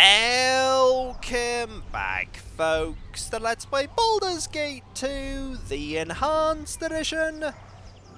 Welcome back, folks, to Let's Play Baldur's Gate 2, the Enhanced Edition,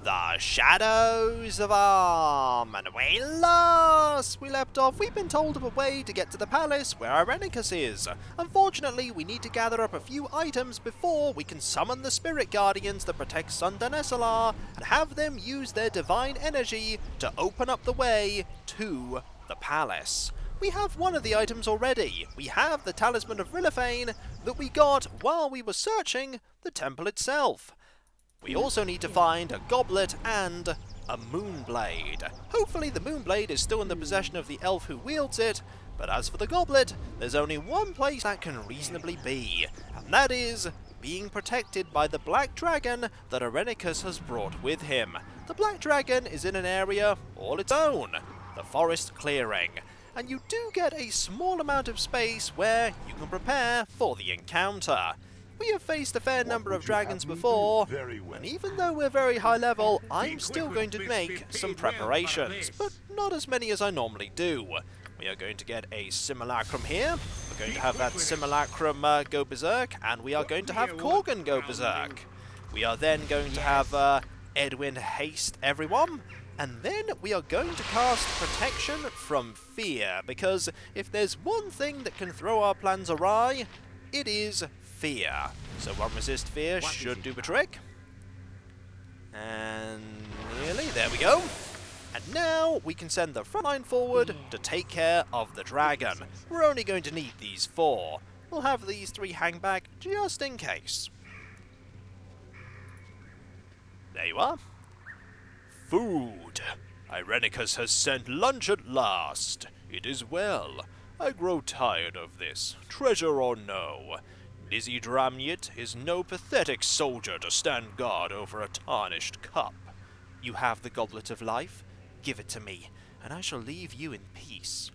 The Shadows of Arm. And we left off, we've been told of a way to get to the palace where Irenicus is. Unfortunately, we need to gather up a few items before we can summon the spirit guardians that protect Sundanessellar and have them use their divine energy to open up the way to the palace. We have one of the items already. We have the Talisman of Rilliphane that we got while we were searching the temple itself. We also need to find a goblet and a moonblade. Hopefully the moonblade is still in the possession of the elf who wields it, but as for the goblet, there's only one place that can reasonably be, and that is being protected by the black dragon that Irenicus has brought with him. The black dragon is in an area all its own, the forest clearing, and you do get a small amount of space where you can prepare for the encounter. We have faced a fair number of dragons before, and even though we're very high level, I'm still going to make some preparations, but not as many as I normally do. We are going to get a simulacrum here, we're going to have that simulacrum go berserk, and we are going to have Corgan go berserk. We are then going to have Edwin haste everyone, and then we are going to cast Protection from Fear, because if there's one thing that can throw our plans awry, it is fear. So one resist fear should do the trick. And nearly, there we go. And now we can send the front line forward to take care of the dragon. We're only going to need these 4. We'll have these 3 hang back just in case. There you are. Food. Irenicus has sent lunch at last. It is well. I grow tired of this, treasure or no. Nizidramyit is no pathetic soldier to stand guard over a tarnished cup. You have the goblet of life? Give it to me, and I shall leave you in peace.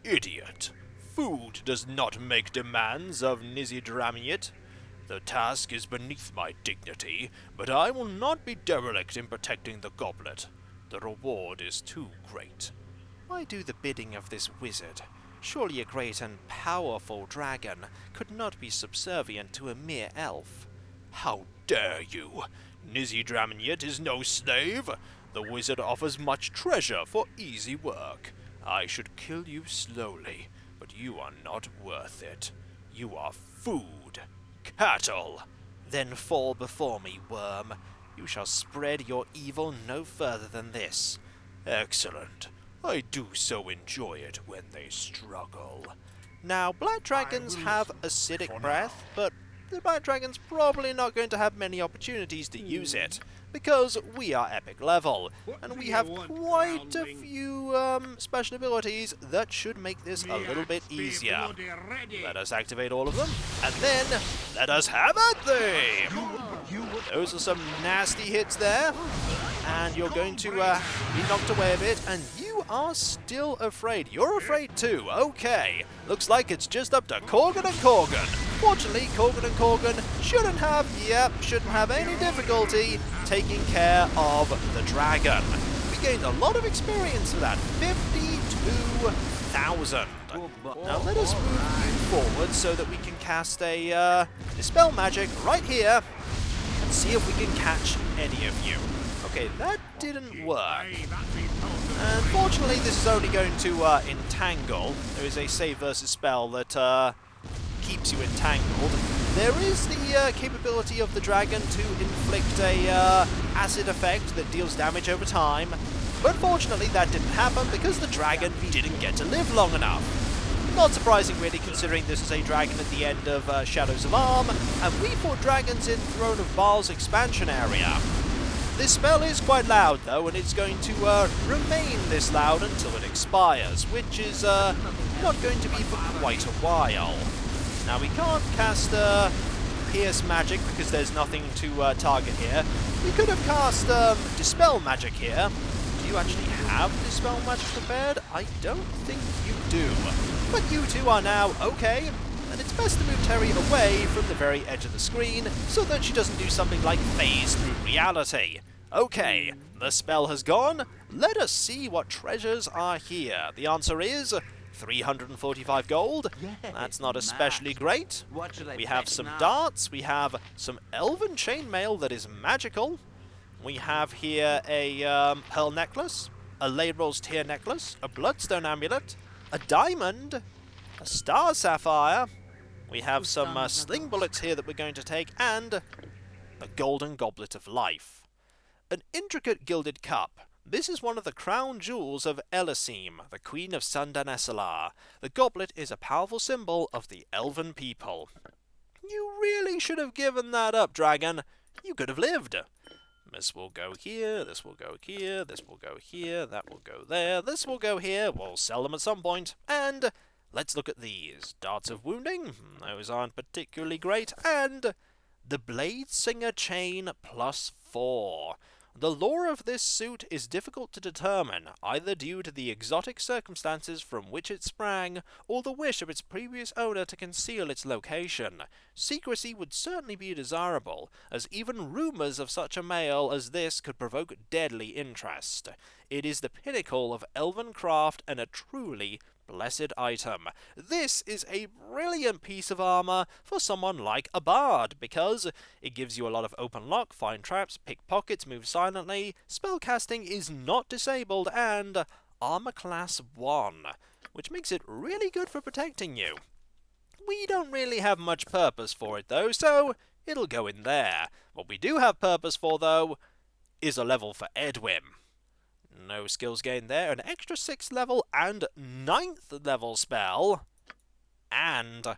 Idiot! Food does not make demands of Nizidramyit. The task is beneath my dignity, but I will not be derelict in protecting the goblet. The reward is too great. Why do the bidding of this wizard? Surely a great and powerful dragon could not be subservient to a mere elf. How dare you! Nizidramyit is no slave. The wizard offers much treasure for easy work. I should kill you slowly, but you are not worth it. You are food. Cattle! Then fall before me, worm. You shall spread your evil no further than this. Excellent. I do so enjoy it when they struggle. Now, black dragons have acidic breath, but the black dragon's probably not going to have many opportunities to use it, because we are epic level, and we have quite a few special abilities that should make this a little bit easier. Let us activate all of them, and then let us have at them! Those are some nasty hits there, and you're going to be knocked away a bit, and you are still afraid. You're afraid too, okay. Looks like it's just up to Corgan and Corgan. Fortunately, Corgan and Corgan shouldn't have any difficulty taking care of the dragon. We gained a lot of experience for that, 52,000. Now let us move you forward so that we can cast a Dispel Magic right here and see if we can catch any of you. Okay, that didn't work. Unfortunately, this is only going to entangle. There is a save versus spell that keeps you entangled. There is the capability of the dragon to inflict a acid effect that deals damage over time, but fortunately that didn't happen because the dragon didn't get to live long enough. Not surprising really, considering this is a dragon at the end of Shadows of Arm, and we fought dragons in Throne of Bhaal's expansion area. This spell is quite loud though, and it's going to remain this loud until it expires, which is not going to be for quite a while. Now we can't cast Pierce Magic because there's nothing to target here. We could have cast Dispel Magic here. Do you actually have Dispel Magic prepared? I don't think you do. But you two are now okay, and it's best to move Terri away from the very edge of the screen so that she doesn't do something like phase through reality. Okay, the spell has gone. Let us see what treasures are here. The answer is 345 gold. That's not especially great. We have some darts. We have some elven chainmail that is magical. We have here a pearl necklace, a laborer's tear necklace, a bloodstone amulet, a diamond, a star sapphire. We have some sling bullets here that we're going to take, and a golden goblet of life. An intricate gilded cup. This is one of the crown jewels of Elysim, the Queen of Sundanessellar. The goblet is a powerful symbol of the elven people. You really should have given that up, dragon. You could have lived. This will go here, this will go here, this will go here, that will go there, this will go here. We'll sell them at some point. And let's look at these. Darts of wounding. Those aren't particularly great. And the Blade Singer chain +4. The lore of this suit is difficult to determine, either due to the exotic circumstances from which it sprang, or the wish of its previous owner to conceal its location. Secrecy would certainly be desirable, as even rumours of such a mail as this could provoke deadly interest. It is the pinnacle of elven craft and a truly blessed item. This is a brilliant piece of armor for someone like a bard, because it gives you a lot of open lock, find traps, pick pockets, move silently, spellcasting is not disabled, and armor class 1, which makes it really good for protecting you. We don't really have much purpose for it though, so it'll go in there. What we do have purpose for though is a level for Edwin. No skills gained there. An extra 6th level and 9th level spell. And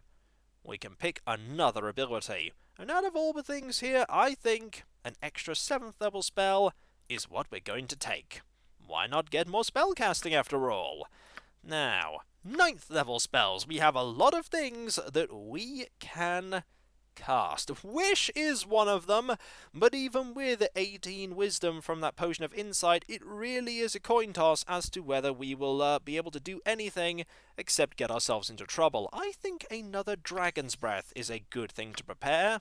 we can pick another ability. And out of all the things here, I think an extra 7th level spell is what we're going to take. Why not get more spellcasting after all? Now, 9th level spells. We have a lot of things that we can cast. Wish is one of them, but even with 18 wisdom from that potion of insight, it really is a coin toss as to whether we will be able to do anything except get ourselves into trouble. I think another dragon's breath is a good thing to prepare.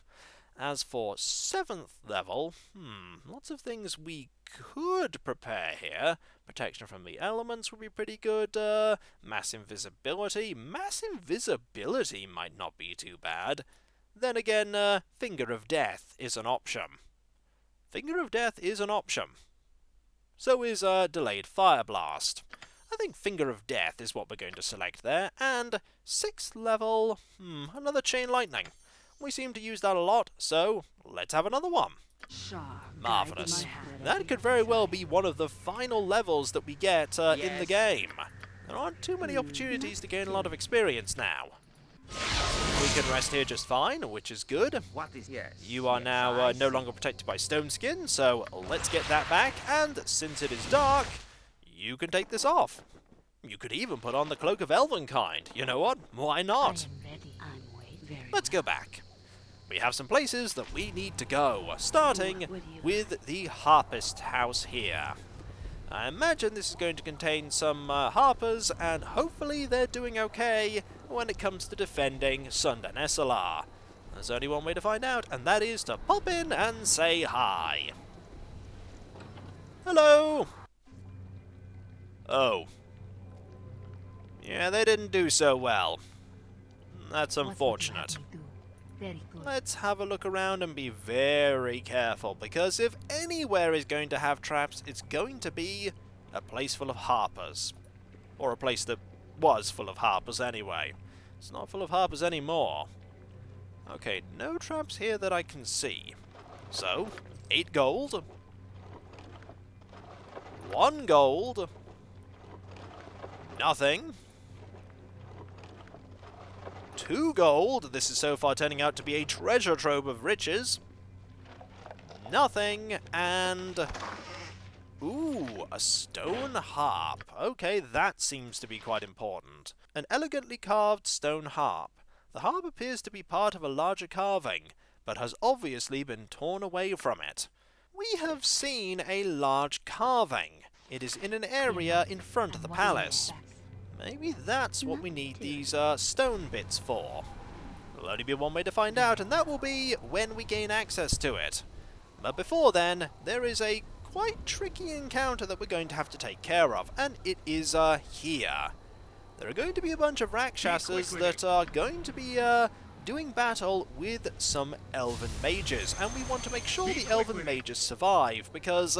As for 7th level, lots of things we could prepare here. Protection from the elements would be pretty good. Mass invisibility. Mass invisibility might not be too bad. Then again, Finger of Death is an option. Finger of Death is an option. So is Delayed Fire Blast. I think Finger of Death is what we're going to select there. And 6th level, another Chain Lightning. We seem to use that a lot, so let's have another one. Marvellous. That could very well be one of the final levels that we get in the game. There aren't too many opportunities to gain a lot of experience now. We can rest here just fine, which is good. You are now no longer protected by stone skin, so let's get that back, and since it is dark, you can take this off. You could even put on the Cloak of Elvenkind. You know what? Why not? Let's go back. We have some places that we need to go, starting with the Harpist house here. I imagine this is going to contain some harpers, and hopefully they're doing okay when it comes to defending Sundanessellar. There's only one way to find out, and that is to pop in and say hi. Hello! Oh. Yeah, they didn't do so well. That's unfortunate. Let's have a look around and be very careful, because if anywhere is going to have traps, it's going to be a place full of harpers. Or a place that was full of harpers anyway. It's not full of harpers anymore. Okay, no traps here that I can see. So, 8 gold. 1 gold. Nothing. 2 gold. This is so far turning out to be a treasure trove of riches. Nothing. And ooh, a stone harp. Okay, that seems to be quite important. An elegantly carved stone harp. The harp appears to be part of a larger carving, but has obviously been torn away from it. We have seen a large carving. It is in an area in front of the palace. Maybe that's what we need these stone bits for. There'll only be one way to find out, and that will be when we gain access to it. But before then, there is a quite tricky encounter that we're going to have to take care of, and it is here. there are going to be a bunch of Rakshasas that are going to be doing battle with some elven mages, and we want to make sure the elven mages survive, because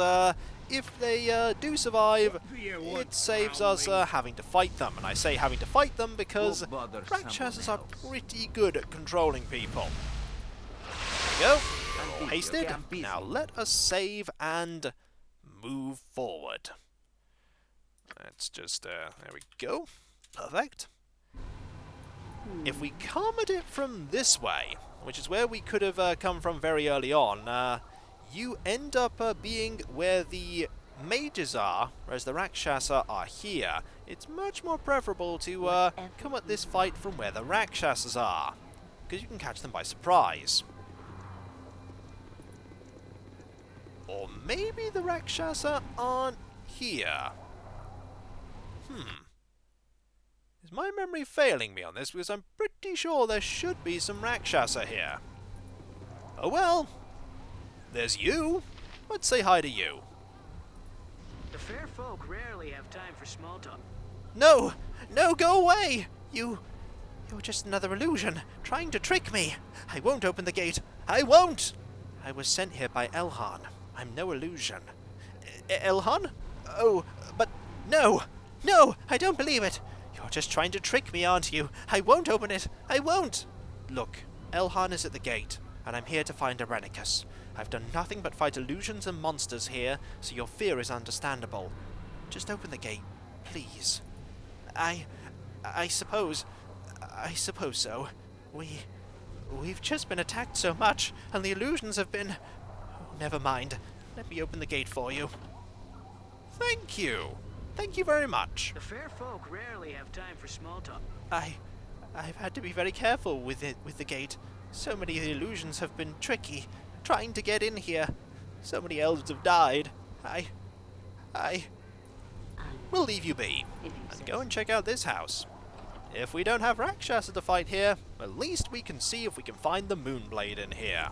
if they do survive, it saves us having to fight them. And I say having to fight them because Rakshasas are pretty good at controlling people. There we go. All hasted. Now let us save and move forward. Let's just, there we go. Perfect. If we come at it from this way, which is where we could have come from very early on, you end up being where the mages are, whereas the Rakshasa are here. It's much more preferable to come at this fight from where the Rakshasas are, because you can catch them by surprise. Or maybe the Rakshasa aren't here. Is my memory failing me on this? Because I'm pretty sure there should be some Rakshasa here. Oh well. There's you. Let's say hi to you. The fair folk rarely have time for small talk. No! No, go away! You're just another illusion, trying to trick me. I won't open the gate. I won't! I was sent here by Elhan. I'm no illusion. Elhan? Oh, but no! No! I don't believe it! You're just trying to trick me, aren't you? I won't open it! I won't! Look, Elhan is at the gate, and I'm here to find Irenicus. I've done nothing but fight illusions and monsters here, so your fear is understandable. Just open the gate, please. I suppose so. We've just been attacked so much, and the illusions have been... Oh, never mind. Let me open the gate for you. Thank you. Thank you very much. The fair folk rarely have time for small talk. I've had to be very careful with the gate. So many of the illusions have been tricky, trying to get in here. So many elves have died. We'll leave you be, and go and check out this house. If we don't have Rakshasa to fight here, at least we can see if we can find the Moonblade in here.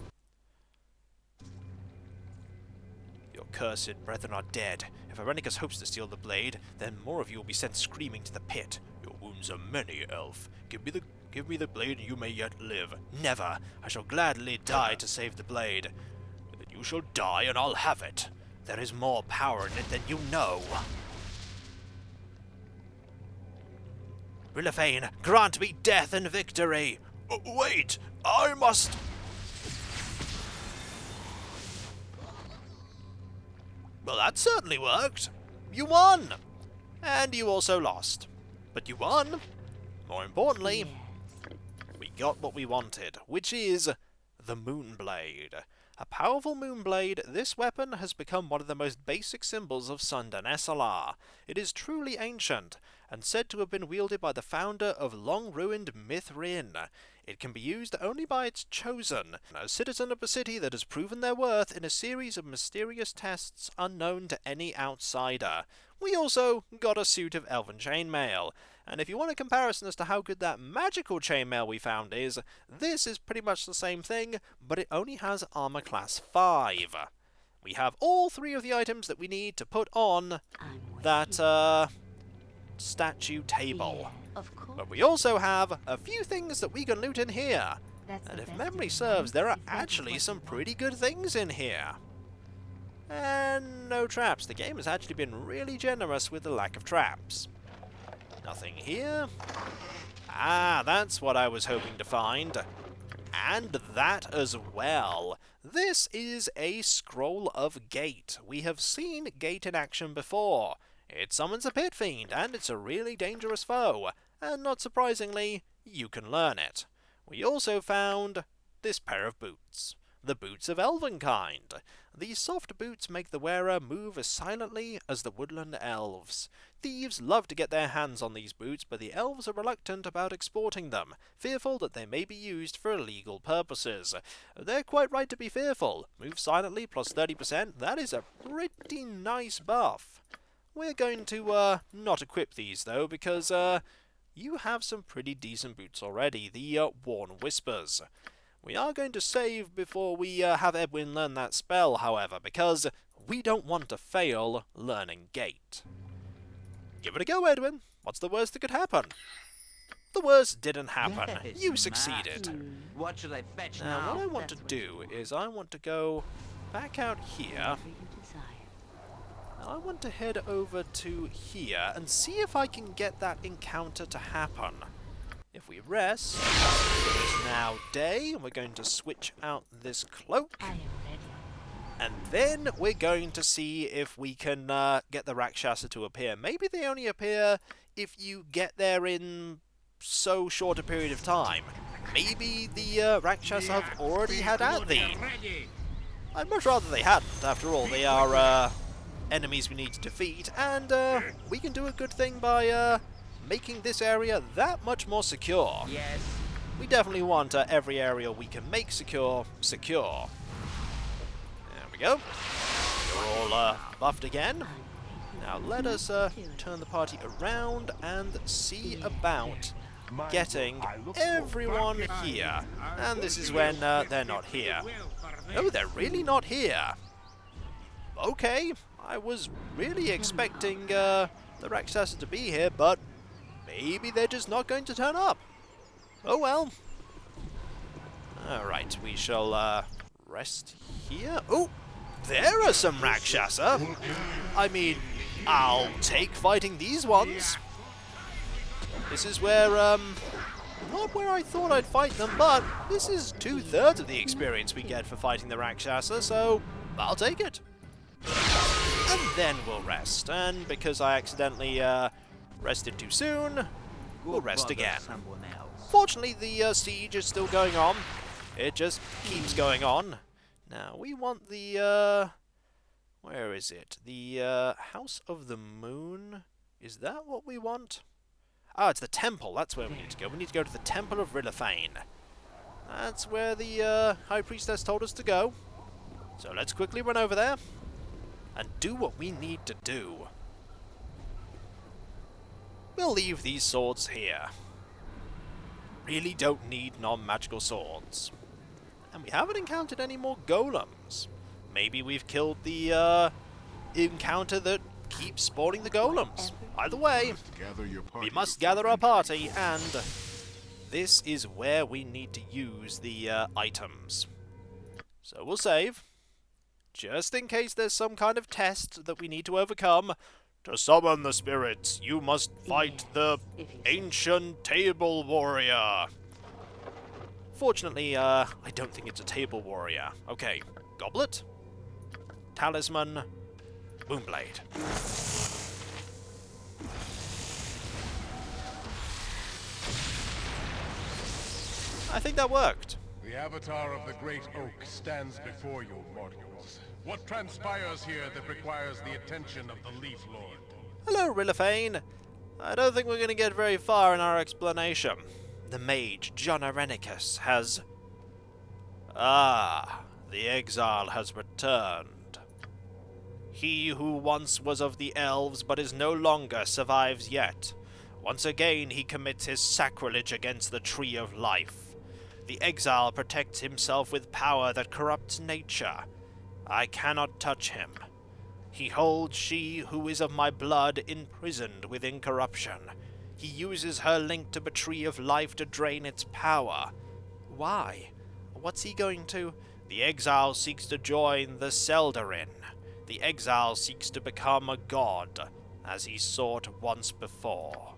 Your cursed brethren are dead. If Irenicus hopes to steal the blade, then more of you will be sent screaming to the pit. Your wounds are many, elf. Give me the blade and you may yet live. Never! I shall gladly die to save the blade. Then you shall die and I'll have it. There is more power in it than you know. Rilefane, grant me death and victory! Wait! I must... Well, that certainly worked. You won! And you also lost. But you won. More importantly, we got what we wanted, which is the Moonblade. A powerful Moonblade, this weapon has become one of the most basic symbols of Sundanessellar. It is truly ancient, and said to have been wielded by the founder of long-ruined Mithrin. It can be used only by its chosen, a citizen of a city that has proven their worth in a series of mysterious tests unknown to any outsider. We also got a suit of elven chainmail, and if you want a comparison as to how good that magical chainmail we found is, this is pretty much the same thing, but it only has armor class 5. We have all 3 of the items that we need to put on that statue table. But we also have a few things that we can loot in here. And if memory serves, there are actually some pretty good things in here. And no traps. The game has actually been really generous with the lack of traps. Nothing here. Ah, that's what I was hoping to find. And that as well. This is a Scroll of Gate. We have seen Gate in action before. It summons a pit fiend, and it's a really dangerous foe. And not surprisingly, you can learn it. We also found this pair of boots. The boots of elven kind. These soft boots make the wearer move as silently as the woodland elves. Thieves love to get their hands on these boots, but the elves are reluctant about exporting them, fearful that they may be used for illegal purposes. They're quite right to be fearful. Move silently plus 30%, that is a pretty nice buff. We're going to not equip these though, because you have some pretty decent boots already, the Worn Whispers. We are going to save before we have Edwin learn that spell, however, because we don't want to fail learning Gate. Give it a go, Edwin. What's the worst that could happen? The worst didn't happen. Yes, You succeeded. What should I fetch Now, what I now? want to do is I want to go back out here. Now, I want to head over to here and see if I can get that encounter to happen. If we rest, it is now day, and we're going to switch out this cloak. I am ready. And then we're going to see if we can get the Rakshasa to appear. Maybe they only appear if you get there in so short a period of time. Maybe the Rakshasa have already had at thee. I'd much rather they hadn't. After all, they are enemies we need to defeat, and we can do a good thing by making this area that much more secure. Yes. We definitely want every area we can make secure. There we go. You're all buffed again. Now let us turn the party around and see about getting everyone here. And this is when they're not here. Oh, they're really not here. Okay, I was really expecting the Rakshasa to be here, but maybe they're just not going to turn up. Oh well. Alright, we shall rest here. Oh, there are some Rakshasa. I mean, I'll take fighting these ones. This is where, not where I thought I'd fight them, but this is 2/3 of the experience we get for fighting the Rakshasa, so I'll take it. And then we'll rest, and because I accidentally rested too soon, we'll rest again. Fortunately, the siege is still going on. It just keeps going on. Now, we want the, where is it? The House of the Moon? Is that what we want? Ah, it's the temple. That's where we need to go. We need to go to the Temple of Rilithane. That's where the High Priestess told us to go. So let's quickly run over there and do what we need to do. We'll leave these swords here. Really don't need non-magical swords. And we haven't encountered any more golems. Maybe we've killed the encounter that keeps spawning the golems. Either way, we must gather our party, and this is where we need to use the items. So we'll save, just in case there's some kind of test that we need to overcome. To summon the spirits, you must fight the ancient table warrior. Fortunately, I don't think it's a table warrior. Okay, goblet, talisman, moonblade. I think that worked. The avatar of the Great Oak stands before you, mortals. What transpires here that requires the attention of the Leaf Lord? Hello, Rilithane. I don't think we're going to get very far in our explanation. The mage, John Irenicus, has... Ah, the exile has returned. He who once was of the elves but is no longer survives yet. Once again he commits his sacrilege against the Tree of Life. The exile protects himself with power that corrupts nature. I cannot touch him. He holds she who is of my blood imprisoned within corruption. He uses her link to the Tree of Life to drain its power. Why? What's he going to? The exile seeks to join the Seldarin. The exile seeks to become a god, as he sought once before.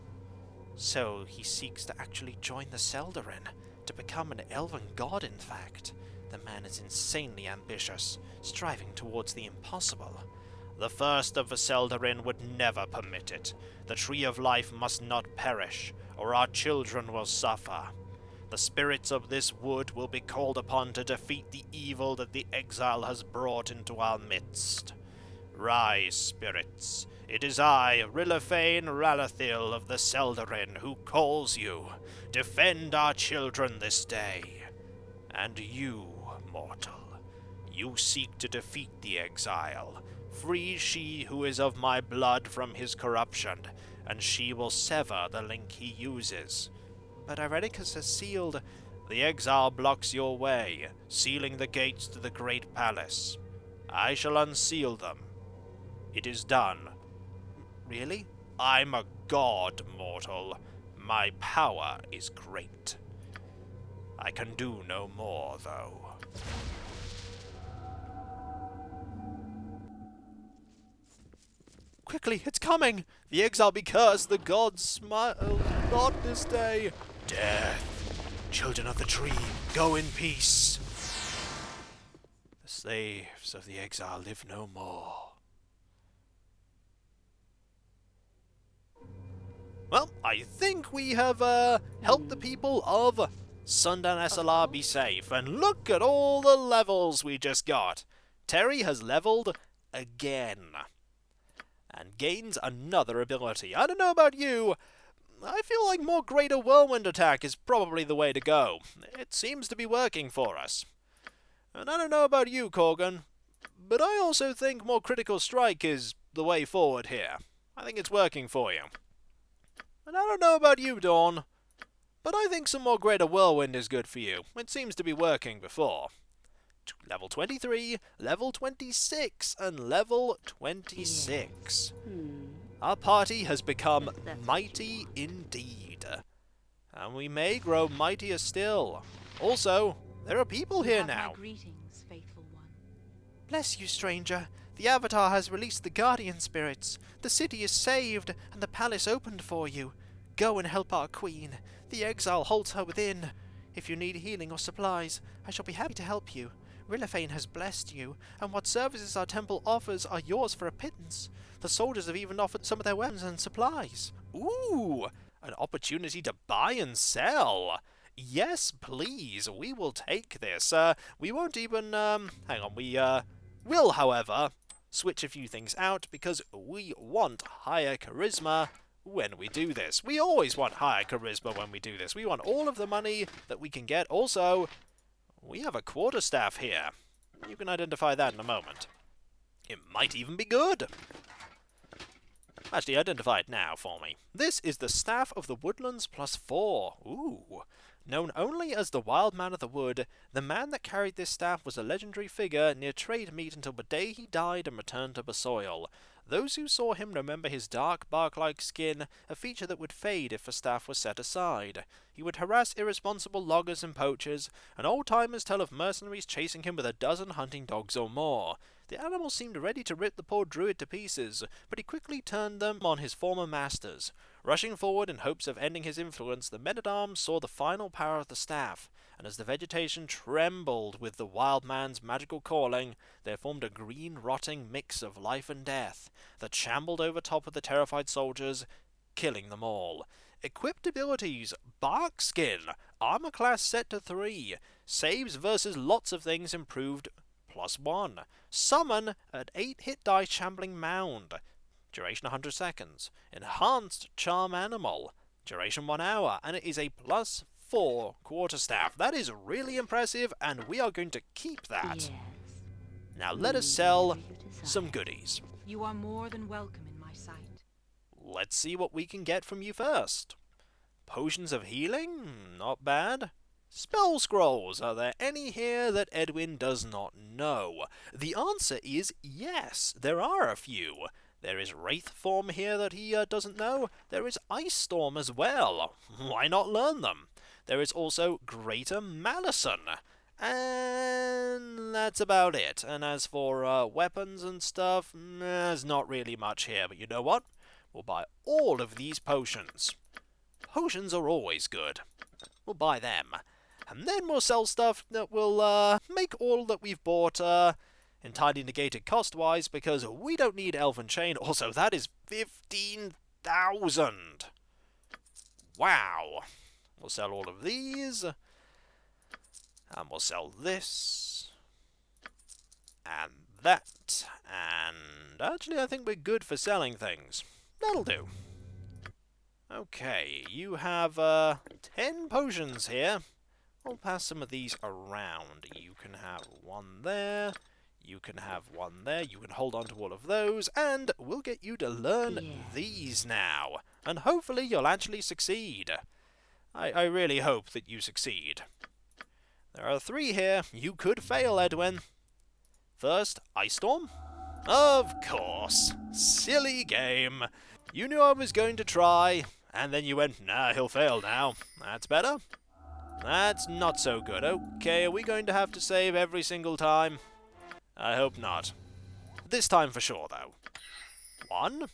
So he seeks to actually join the Seldarin, to become an elven god, in fact. The man is insanely ambitious, striving towards the impossible. The first of the Seldarin would never permit it. The Tree of Life must not perish, or our children will suffer. The spirits of this wood will be called upon to defeat the evil that the exile has brought into our midst. Rise, spirits. It is I, Rilithane Ralathil of the Seldarin, who calls you. Defend our children this day. And you, mortal, you seek to defeat the exile. Free she who is of my blood from his corruption, and she will sever the link he uses. But Irenicus has sealed. The exile blocks your way, sealing the gates to the great palace. I shall unseal them. It is done. Really? I'm a god, mortal. My power is great. I can do no more, though. Quickly, it's coming! The exile be cursed, the gods smile not this day. Death! Children of the tree, go in peace. The slaves of the exile live no more. Well, I think we have helped the people of Sundanessellar be safe. And look at all the levels we just got. Terri has leveled again. And gains another ability. I don't know about you. I feel like more Greater Whirlwind attack is probably the way to go. It seems to be working for us. And I don't know about you, Corgan, but I also think more Critical Strike is the way forward here. I think it's working for you. And I don't know about you, Dawn, but I think some more Greater Whirlwind is good for you. It seems to be working before. Level 23, level 26, and level 26. Our party has become mighty indeed. And we may grow mightier still. Also, there are people here now. Greetings, faithful one. Bless you, stranger. The Avatar has released the guardian spirits. The city is saved, and the palace opened for you. Go and help our queen. The exile holds her within. If you need healing or supplies, I shall be happy to help you. Rilliphane has blessed you, and what services our temple offers are yours for a pittance. The soldiers have even offered some of their weapons and supplies. Ooh, an opportunity to buy and sell. Yes, please, we will take this. We won't even, hang on, we, will, however, switch a few things out because we want higher charisma when we do this. We always want higher charisma when we do this. We want all of the money that we can get. Also, we have a quarterstaff here. You can identify that in a moment. It might even be good. Actually, identify it now for me. This is the Staff of the Woodlands +4. Ooh. Known only as the Wild Man of the Wood, the man that carried this staff was a legendary figure near trade meet until the day he died and returned to Besoil. Those who saw him remember his dark, bark-like skin, a feature that would fade if the staff was set aside. He would harass irresponsible loggers and poachers, and old-timers tell of mercenaries chasing him with a dozen hunting dogs or more. The animal seemed ready to rip the poor druid to pieces, but he quickly turned them on his former masters. Rushing forward in hopes of ending his influence, the men-at-arms saw the final power of the staff, and as the vegetation trembled with the wild man's magical calling, there formed a green, rotting mix of life and death that shambled over top of the terrified soldiers, killing them all. Equipped abilities: Bark Skin, armor class set to 3, saves versus lots of things improved +1, summon an 8-hit die shambling mound, duration 100 seconds, enhanced charm animal, duration 1 hour, and it is a +4 quarterstaff. That is really impressive, and we are going to keep that. Yes. Now let us sell Whatever you desire. some goodies. You are more than welcome in my sight. Let's see what we can get from you first. Potions of healing? Not bad. Spell scrolls. Are there any here that Edwin does not know? The answer is yes, there are a few. There is Wraith Form here that he doesn't know. There is Ice Storm as well. Why not learn them? There is also Greater Malison. And that's about it. And as for weapons and stuff, there's not really much here. But you know what? We'll buy all of these potions. Potions are always good. We'll buy them. And then we'll sell stuff that will make all that we've bought entirely negated cost-wise, because we don't need Elven Chain. Also, that is 15,000. Wow. We'll sell all of these. And we'll sell this. And that. And actually, I think we're good for selling things. That'll do. Okay, you have 10 potions here. I'll pass some of these around. You can have one there. You can have one there. You can hold on to all of those. And we'll get you to learn these now. And hopefully you'll actually succeed. I really hope that you succeed. There are 3 here. You could fail, Edwin. First, Ice Storm. Of course. Silly game. You knew I was going to try, and then you went, nah, he'll fail now. That's better. That's not so good. Okay, are we going to have to save every single time? I hope not. This time for sure, though. 1,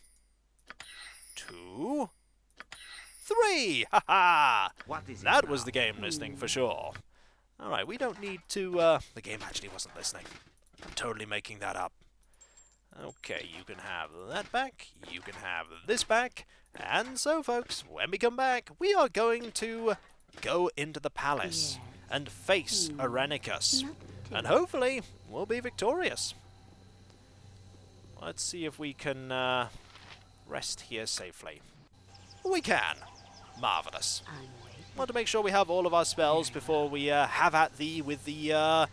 2, 3! Ha ha! What is it That was now? the game listening for sure. Alright, we don't need to, the game actually wasn't listening. I'm totally making that up. Okay, you can have that back, you can have this back, and so folks, when we come back, we are going to go into the palace and face Irenicus, and hopefully we'll be victorious. Let's see if we can rest here safely. We can. Marvellous. Want to make sure we have all of our spells before we have at thee with the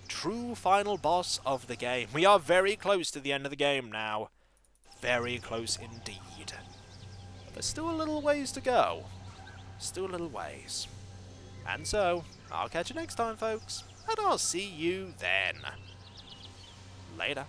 true final boss of the game. We are very close to the end of the game now. Very close indeed. But there's still a little ways to go. Still a little ways. And so, I'll catch you next time, folks. And I'll see you then. Later.